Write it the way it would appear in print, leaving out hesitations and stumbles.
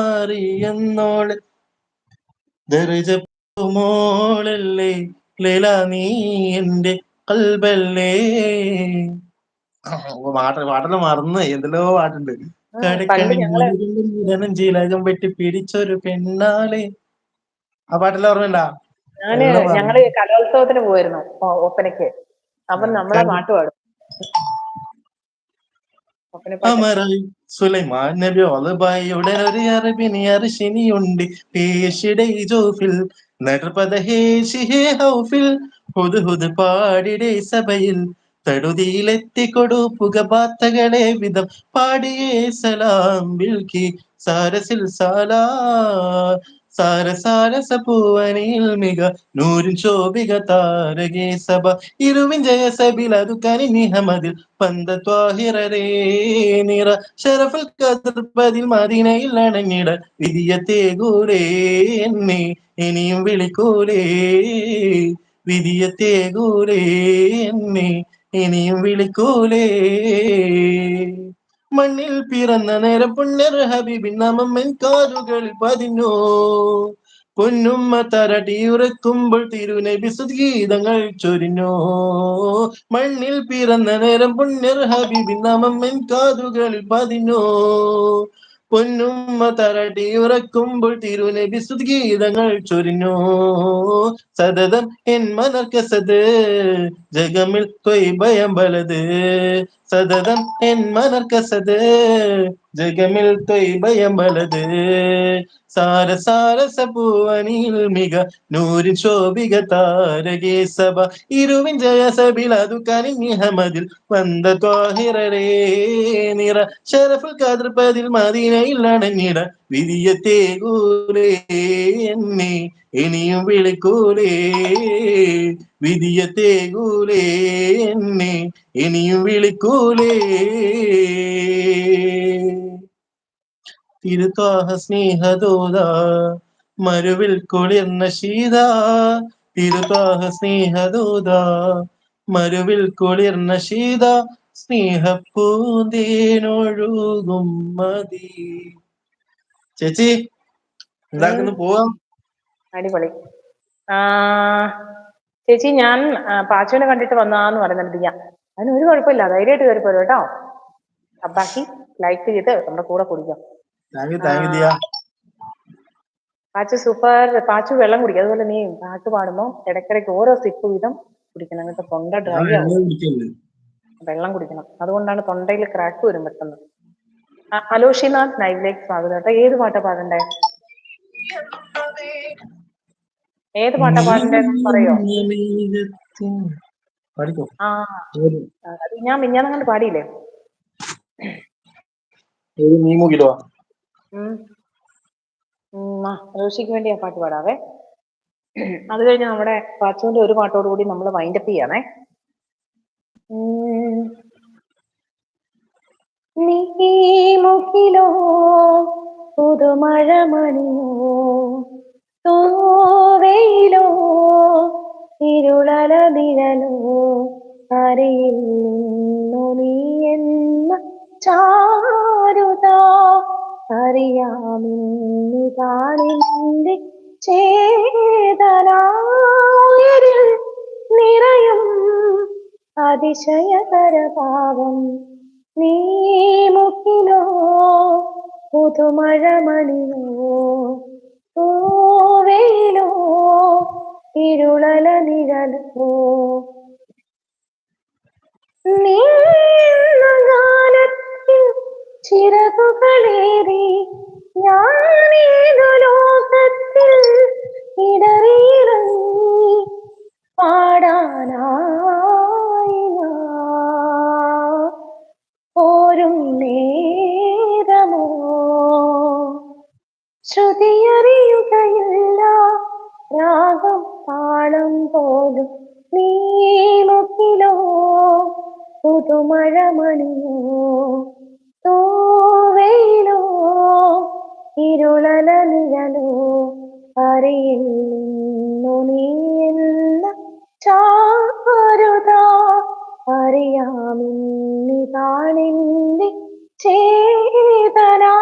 അറിയുന്നോള് ദർജപ്പുമോളല്ലേ ലൈല നീ എന്റെ കൽബല്ലേ. പാട്ടെല്ലാം മറന്ന് എന്തെല്ലോ പാട്ടുണ്ട്. പണ്ട് കടക്കണ്ണിൽ ഞങ്ങള് മുഴുവനും ജീലകം വെട്ടി പിടിച്ചൊരു പെണ്ണാളെ. ആ പാട്ടെല്ലാം ഓർമ്മയുണ്ടാ? എല്ലാം മറന്നു. ഞങ്ങള് കലോത്സവത്തിന് പോയിരുന്നു ഒപ്പനയ്ക്ക്. അപ്പം നമ്മളാ പാട്ട് പാടും. ഒപ്പനപ്പാട്ട്. അമറായി സുലൈമാൻ നബി ഒളബായിയുടെ ഒരു അറബിനി അർശിനിയുണ്ട് പേശിടെ ജോഫിൽ നർപദ ഹേശി ഹേ ഹൗഫിൽ ഹുദ് ഹുദ് പാടിടെ സഭയിൽ തടുതിയിലെത്തി കൊടുപ്പുക ബാത്തകളെ വിധം പാടിയേ സലാം ബിൽക്കി സാരസിൽ സാലാ സാരസാരസ പൂവനിൽ മിക നൂരിൻ ശോഭിക താരകേ സഭ ഇരുവിൻ ജയസബിലതു കനിനിഹമതിൽ പന്ത ത്വാഹിറരേ നിറ ഷറഫുൽ ഖദർപതിൽ മദീനയിൽ അണഞ്ഞിട വിധിയത്തേകൂലേ എന്നെ ഇനിയും വിളിക്കൂലേ വിധിയത്തേകൂലേ എന്നെ ഇനിയും വിളിക്കൂലേ. മണ്ണിൽ പിറന്ന നേരം പുണ്യർ ഹബീബിൻ നാമം കാതുകളിൽ പതിഞ്ഞോ പൊന്നുമ്മ തരടിയുറക്കുമ്പോൾ തിരുനബി സുഗീതങ്ങൾ ചൊരിഞ്ഞോ. മണ്ണിൽ പിറന്ന നേരം പുണ്യർ ഹബീബിൻ നാമം കാതുകളിൽ പതിഞ്ഞോ പൊന്നുമ്മ തരടിയുറക്കുമ്പോൾ തിരുനബി സുഗീതങ്ങൾ ചൊരിഞ്ഞോ. സതതം എൻ മനർക്കസത് ജഗമിൽ ത്വയ്ബയം ബലത് സതതം എൻ മനർക്കസത് ജഗമിൽ ത്വയ്ബയം ബലത് സാരസാരസ പൂവനിൽ മിക നൂരിൻ ശോഭിക താരകേ സഭ ഇരുവിൻ ജയസബിൽ അതു കനിഹമതിൽ വந்த ത്വാഹിറരേ നിറ ഷറഫുൽ ഖദർപതിൽ മദീനയിൽ അടങ്ങിട വിധിയത്തേകൂലേ എന്നെ ഇനിയും വിളിക്കൂലേ വിധിയത്തേകൂലേ എന്നെ ഇനിയും വിളിക്കൂലേ. തിരുത്വാഹ സ്നേഹദൂത മരുവിൽ കുളിർന്ന ശീത തിരുത്വാഹ സ്നേഹദൂത മരുവിൽ കുളിർന്ന ശീത സ്നേഹപ്പൂന്തേനൊഴുകും മതി. ചേച്ചി എന്താക്കുന്നു? പോവാം. അടിപൊളി. ചേച്ചി ഞാൻ പാച്ചുവിനെ കണ്ടിട്ട് വന്നാന്ന് പറയുന്നുണ്ട് ദിയ. അതിന് ഒരു കുഴപ്പമില്ല, ധൈര്യമായിട്ട് കയറി പോരും കേട്ടോ. അബ്ബാക്കി ലൈക്ക് ചെയ്ത് നമ്മുടെ കൂടെ കുടിക്കാം. പാച്ചു സൂപ്പർ. പാച്ചു വെള്ളം കുടിക്കും. അതുപോലെ നീ പാട്ട് പാടുമ്പോൾ ഇടയ്ക്കിടയ്ക്ക് ഓരോ സിപ്പ് വീതം കുടിക്കണം. എന്നിട്ട് തൊണ്ട ഡ്രൈ ആവും. വെള്ളം കുടിക്കണം. അതുകൊണ്ടാണ് തൊണ്ടയിൽ ക്രാക്ക് വരും പെട്ടെന്ന്. അലോഷിനാഥ് ലൈവിലേക്ക് സ്വാഗതം കേട്ടോ. ഏത് പാട്ടാ പാടണ്ടേ? ഏത് പാട്ടാ പാടണ്ടേ പറയോ? അത് ഞാൻ മിഞ്ഞാന്നങ്ങാണ്ട് പാടിയില്ലേ? റോഷിക്ക് വേണ്ടി ആ പാട്ട് പാടാവേ. അത് കഴിഞ്ഞ് നമ്മുടെ പാച്ചുവിന്റെ ഒരു പാട്ടോടുകൂടി നമ്മൾ വൈൻഡപ്പ് ചെയ്യാണേ. നീ മുക്കിലോ പുതുമഴ മണിയോ തോവയിലോ ഇരുളല നിഴലോ അറിയുന്നു നീ എന്ന ചാരുത അറിയാമിന്നിതാണെന്റെ ചേതനായിരിൽ നിറയും അതിശയകരഭാവം. നീ മുക്കിലോ പുതുമഴ മണിയോ തോവയിലോ ഇരുളല നിഴലോ നീലത്തിൽ ചിറകുകളേറി ഞാനേതു ലോകത്തിൽ ഇടറിയിറങ്ങി പാടാനായി പോരും നേരമോ ശ്രുതിയറിയുകയില്ല രാഗം താളം പോലും. നീ മുക്കിലോ പുതുമഴ മണിയോ തോവയിലോ ഇരുളല നിഴലോ അറിയുന്നു നീ എന്ന ചാരുത അറിയാമിന്നിതാണെന്റെ ചേതനാ